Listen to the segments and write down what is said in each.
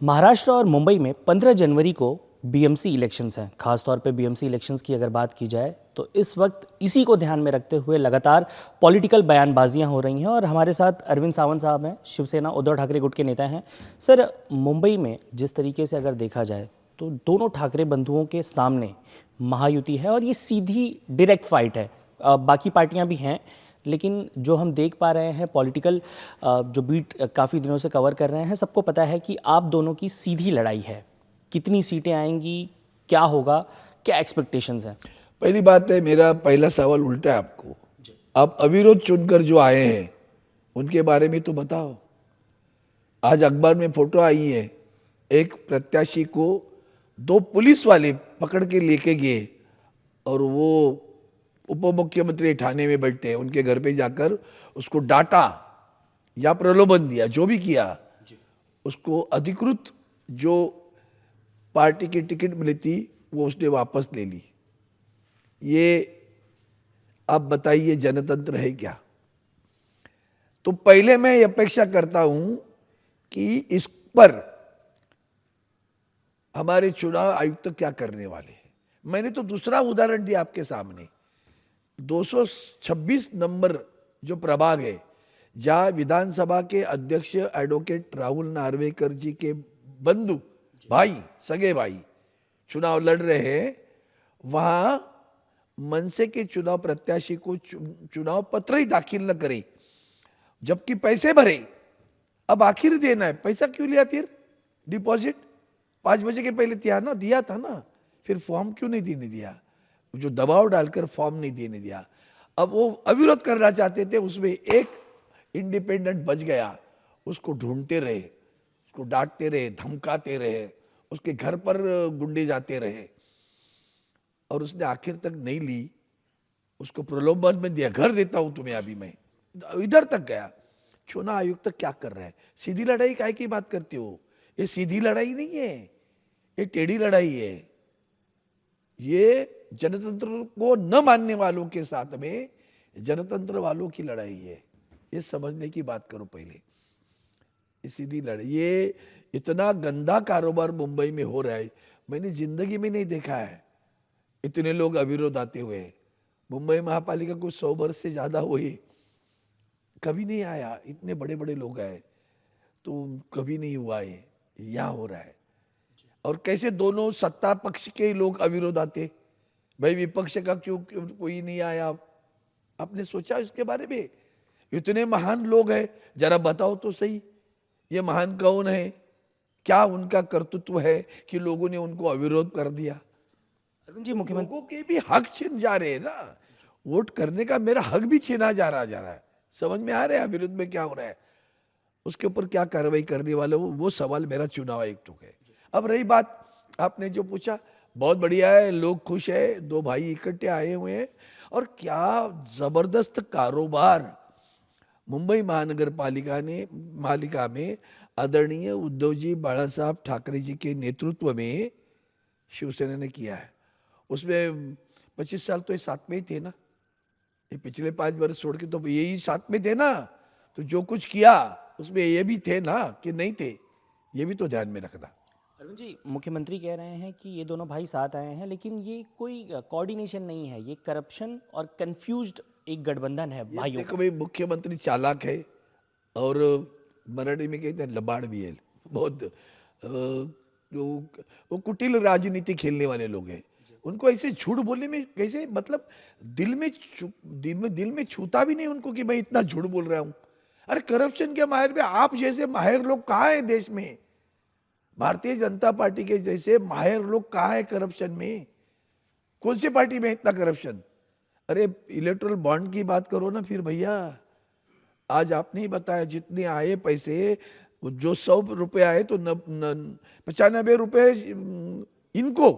महाराष्ट्र और मुंबई में 15 जनवरी को बीएमसी इलेक्शंस हैं। खासतौर पे बीएमसी इलेक्शंस की अगर बात की जाए तो इस वक्त इसी को ध्यान में रखते हुए लगातार पॉलिटिकल बयानबाजियां हो रही हैं और हमारे साथ अरविंद सावंत साहब हैं, शिवसेना उद्धव ठाकरे गुट के नेता हैं। सर, मुंबई में जिस तरीके से अगर देखा जाए तो दोनों ठाकरे बंधुओं के सामने महायुति है और ये सीधी डायरेक्ट फाइट है। बाकी पार्टियां भी हैं, लेकिन जो हम देख पा रहे हैं पॉलिटिकल जो बीट काफ़ी दिनों से कवर कर रहे हैं, सबको पता है कि आप दोनों की सीधी लड़ाई है। कितनी सीटें आएंगी, क्या होगा, क्या एक्सपेक्टेशंस हैं? पहली बात है, मेरा पहला सवाल उल्टा है आपको। आप अविरोध चुनकर जो आए हैं उनके बारे में तो बताओ। आज अखबार में फोटो आई है, एक प्रत्याशी को दो पुलिस वाले पकड़ के लेके गए और वो उप मुख्यमंत्री थाने में बैठते हैं, उनके घर पे जाकर उसको डांटा या प्रलोभन दिया, जो भी किया। उसको अधिकृत जो पार्टी की टिकट मिली थी वो उसने वापस ले ली। ये आप बताइए जनतंत्र है क्या? तो पहले मैं अपेक्षा करता हूं कि इस पर हमारे चुनाव आयुक्त क्या करने वाले हैं। मैंने तो दूसरा उदाहरण दिया आपके सामने। 226 नंबर जो प्रभाग है, जहां विधानसभा के अध्यक्ष एडवोकेट राहुल नार्वेकर जी के बंधु भाई, सगे भाई चुनाव लड़ रहे हैं, वहां मनसे के चुनाव प्रत्याशी को चुनाव पत्र ही दाखिल न करे, जबकि पैसे भरे। अब आखिर देना है, पैसा क्यों लिया फिर? डिपॉजिट 5 बजे के पहले दिया था ना, फिर फॉर्म क्यों नहीं देने दिया? जो दबाव डालकर फॉर्म नहीं देने दिया। अब वो अविरोध करना चाहते थे, उसमें एक इंडिपेंडेंट बच गया, उसको ढूंढते रहे, उसको डांटते रहे, धमकाते रहे, उसके घर पर गुंडे जाते रहे और उसने आखिर तक नहीं ली। उसको प्रलोभन में दिया, घर देता हूं तुम्हें अभी मैं, इधर तक गया। चुनाव आयुक्त तो क्या कर रहा है? सीधी लड़ाई काहे की बात करते हो? ये सीधी लड़ाई नहीं है, ये टेढ़ी लड़ाई है। ये जनतंत्र को न मानने वालों के साथ में जनतंत्र वालों की लड़ाई है। ये समझने की बात करो पहले। ये सीधी लड़ाई, ये इतना गंदा कारोबार मुंबई में हो रहा है, मैंने जिंदगी में नहीं देखा है। इतने लोग अविरोध आते हुए, मुंबई महापालिका को 100 वर्ष से ज्यादा हुई, कभी नहीं आया। इतने बड़े बड़े लोग आए तो कभी नहीं हुआ है, यहां हो रहा है। और कैसे दोनों सत्ता पक्ष के लोग अविरोध आते, भाई विपक्ष का क्यों कोई नहीं आया? आपने सोचा इसके बारे में? इतने महान लोग हैं, जरा बताओ तो सही, ये महान कौन है? क्या उनका कर्तृत्व है कि लोगों ने उनको अविरोध कर दिया? अरुण जी, लोगों के भी हक छीन जा रहे हैं ना। वोट करने का मेरा हक भी छीना जा रहा है। समझ में आ रहा है विरुद्ध में क्या हो रहा है? उसके ऊपर क्या कार्रवाई करने वाले वो सवाल मेरा चुनाव आयुक्त है। अब रही बात आपने जो पूछा, बहुत बढ़िया है, लोग खुश है, दो भाई इकट्ठे आए हुए हैं। और क्या जबरदस्त कारोबार मुंबई महानगर पालिका में आदरणीय उद्धव जी बाला साहब ठाकरे जी के नेतृत्व में शिवसेना ने किया है। उसमें 25 साल तो ये साथ में ही थे ना, ये पिछले 5 वर्ष छोड़ के तो यही साथ में थे ना। तो जो कुछ किया उसमें ये भी थे ना कि नहीं थे, ये भी तो ध्यान में रखना। अरुण जी, मुख्यमंत्री कह रहे हैं कि ये दोनों भाई साथ आए हैं, लेकिन ये कोई कोऑर्डिनेशन नहीं है, ये करप्शन और कंफ्यूज्ड एक गठबंधन है ये भाइयों देखो का। भाई, मुख्यमंत्री चालाक है और मराठी में कहते हैं लबाड़ भी है बहुत। जो वो कुटिल राजनीति खेलने वाले लोग हैं, उनको ऐसे झूठ बोलने में कैसे, मतलब दिल में छूता भी नहीं उनको कि मैं इतना झूठ बोल रहा हूं। अरे करप्शन के माहिर में आप जैसे माहिर लोग कहाँ हैं देश में? भारतीय जनता पार्टी के जैसे माहिर लोग कहाँ हैं करप्शन में? कौन सी पार्टी में इतना करप्शन? अरे इलेक्ट्रल बॉन्ड की बात करो ना फिर भैया। आज आपने ही बताया जितने आए पैसे, जो 100 रुपए आए तो 95 रुपए इनको,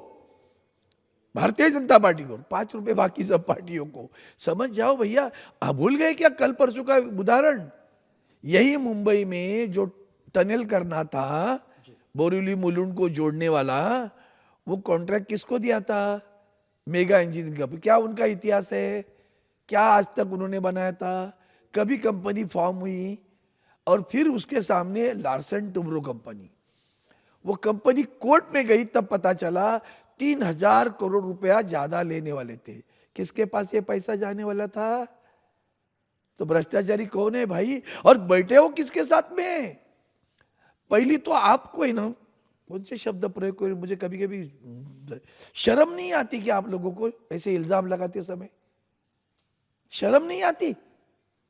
भारतीय जनता पार्टी को, 5 रुपए बाकी सब पार्टियों को। समझ जाओ भैया। आप भूल गए क्या कल परसों का उदाहरण? यही मुंबई में जो टनल करना था, बोरीवली मुलुंड को जोड़ने वाला, वो कॉन्ट्रैक्ट किसको दिया था? मेगा इंजीनियरिंग का। क्या उनका इतिहास है? क्या आज तक उन्होंने बनाया था? कभी कंपनी फॉर्म हुई? और फिर उसके सामने लार्सन टुब्रो कंपनी, वो कंपनी कोर्ट में गई तब पता चला 3,000 करोड़ रुपया ज्यादा लेने वाले थे। किसके पास ये पैसा जाने वाला था? तो भ्रष्टाचारी कौन है भाई? और बैठे हो किसके साथ में? पहली तो आपको ही ना, कौन से शब्द प्रयोग करें, मुझे कभी कभी शर्म नहीं आती कि आप लोगों को ऐसे इल्जाम लगाते समय शर्म नहीं आती?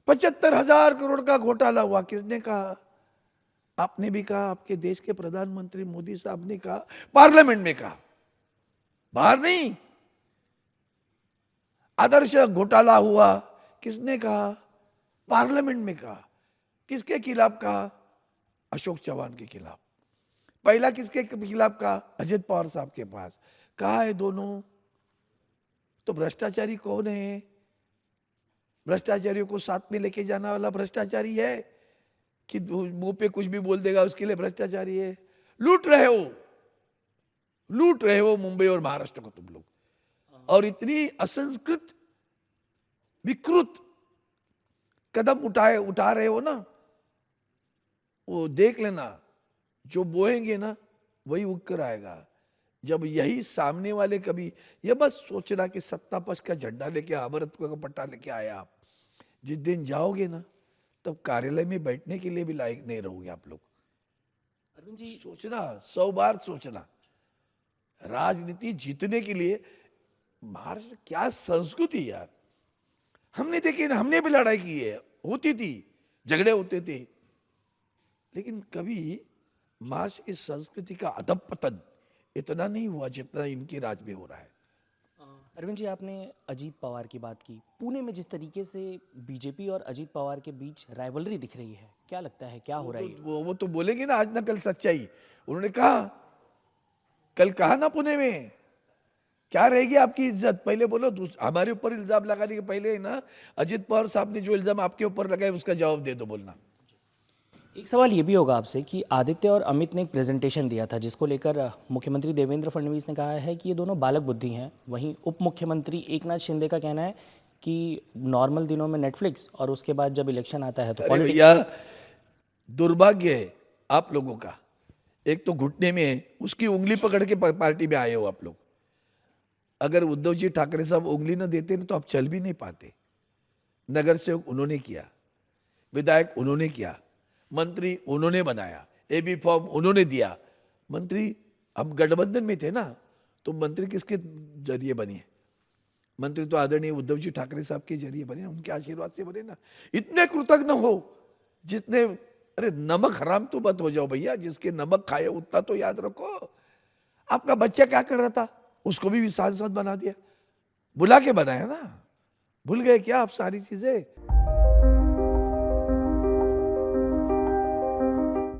75,000 करोड़ का घोटाला हुआ, किसने कहा? आपने भी कहा, आपके देश के प्रधानमंत्री मोदी साहब ने कहा, पार्लियामेंट में कहा, बाहर नहीं। आदर्श घोटाला हुआ, किसने कहा? पार्लियामेंट में कहा। किसके खिलाफ कहा? अशोक चौहान के खिलाफ। पहला किसके खिलाफ कहा? अजित पवार साहब के पास। कहा है दोनों। तो भ्रष्टाचारी कौन है? भ्रष्टाचारियों को साथ में लेके जाने वाला भ्रष्टाचारी है कि मुंह पे कुछ भी बोल देगा उसके लिए भ्रष्टाचारी है? लूट रहे हो मुंबई और महाराष्ट्र को तुम लोग, और इतनी असंस्कृत विकृत कदम उठा रहे हो ना, वो देख लेना, जो बोएंगे ना वही उग कर आएगा। जब यही सामने वाले कभी ये बस सोचना कि सत्ता पक्ष का झंडा लेके, अमरत्व का पट्टा लेके आए आप, जिस दिन जाओगे ना तब कार्यालय में बैठने के लिए भी लायक नहीं रहोगे आप लोग। अरविंद जी, सोचना, 100 बार सोचना। राजनीति जीतने के लिए महाराष्ट्र क्या संस्कृति यार, हमने देखी ना, हमने भी लड़ाई की है, होती थी, झगड़े होते थे, लेकिन कभी महाराष्ट्र की संस्कृति का अधपतन इतना नहीं हुआ जितना इनके राज में हो रहा है। अरविंद जी, आपने अजीत पवार की बात की। पुणे में जिस तरीके से बीजेपी और अजीत पवार के बीच राइवलरी दिख रही है, क्या लगता है क्या हो रहा है? वो तो बोलेंगे ना आज ना कल सच्चाई। उन्होंने कहा, कल कहा ना पुणे में, क्या रहेगी आपकी इज्जत? पहले बोलो, हमारे ऊपर इल्जाम लगाने के पहले ना अजित पवार साहब ने जो इल्जाम आपके ऊपर लगाए उसका जवाब दे दो, बोलना। एक सवाल ये भी होगा आपसे कि आदित्य और अमित ने एक प्रेजेंटेशन दिया था जिसको लेकर मुख्यमंत्री देवेंद्र फडणवीस ने कहा है कि ये दोनों बालक बुद्धि हैं। वहीं उप मुख्यमंत्री एकनाथ शिंदे का कहना है कि नॉर्मल दिनों में नेटफ्लिक्स और उसके बाद जब इलेक्शन आता है तो अरे पॉलिटिक्स। भैया, दुर्भाग्य है आप लोगों का। एक तो घुटने में उसकी उंगली पकड़ के पार्टी में आए हो आप लोग। अगर उद्धव जी ठाकरे साहब उंगली न देते ना तो आप चल भी नहीं पाते। नगर सेवक उन्होंने किया, विधायक उन्होंने किया, मंत्री उन्होंने बनाया, एबी फॉर्म उन्होंने दिया। मंत्री, हम गठबंधन में थे ना, तो मंत्री किसके जरिए बने? मंत्री तो आदरणीय उद्धव जी ठाकरे साहब के जरिए बने, उनके आशीर्वाद से बने ना। इतने कृतज्ञ हो जितने, अरे नमक हराम तो मत हो जाओ भैया, जिसके नमक खाए उतना तो याद रखो। आपका बच्चा क्या कर रहा था? उसको भी सांसद बना दिया, बुला के बनाया ना। भूल गए क्या आप सारी चीजें?